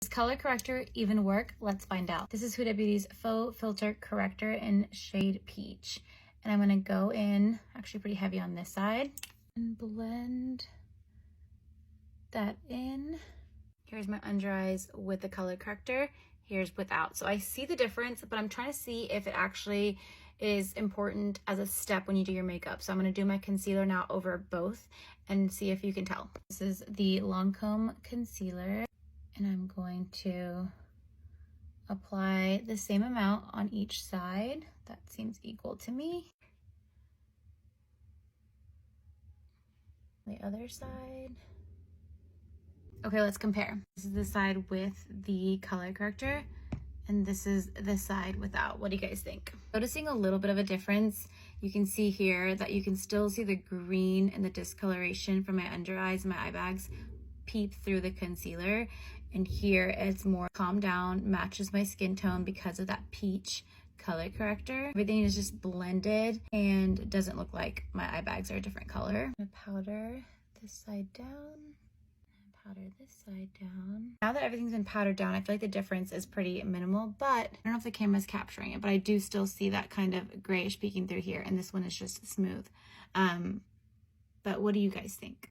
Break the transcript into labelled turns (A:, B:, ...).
A: Does color corrector even work? Let's find out. This is Huda Beauty's Faux Filter Corrector in shade Peach. And I'm gonna go in, actually pretty heavy on this side, and blend that in. Here's my under eyes with the color corrector. Here's without. So I see the difference, but I'm trying to see if it actually is important as a step when you do your makeup. So I'm gonna do my concealer now over both and see if you can tell. This is the Lancome concealer, and I'm going to apply the same amount on each side. That seems equal to me. The other side. Okay, let's compare. This is the side with the color corrector, and this is the side without. What do you guys think? Noticing a little bit of a difference. You can see here that you can still see the green and the discoloration from my under eyes and my eye bags peep through the concealer. And here it's more calmed down, matches my skin tone because of that peach color corrector. Everything is just blended and doesn't look like my eye bags are a different color. I'm gonna powder this side down. Powder this side down. Now that everything's been powdered down, I feel like the difference is pretty minimal, but I don't know if the camera's capturing it, but I do still see that kind of grayish peeking through here, and this one is just smooth. But what do you guys think?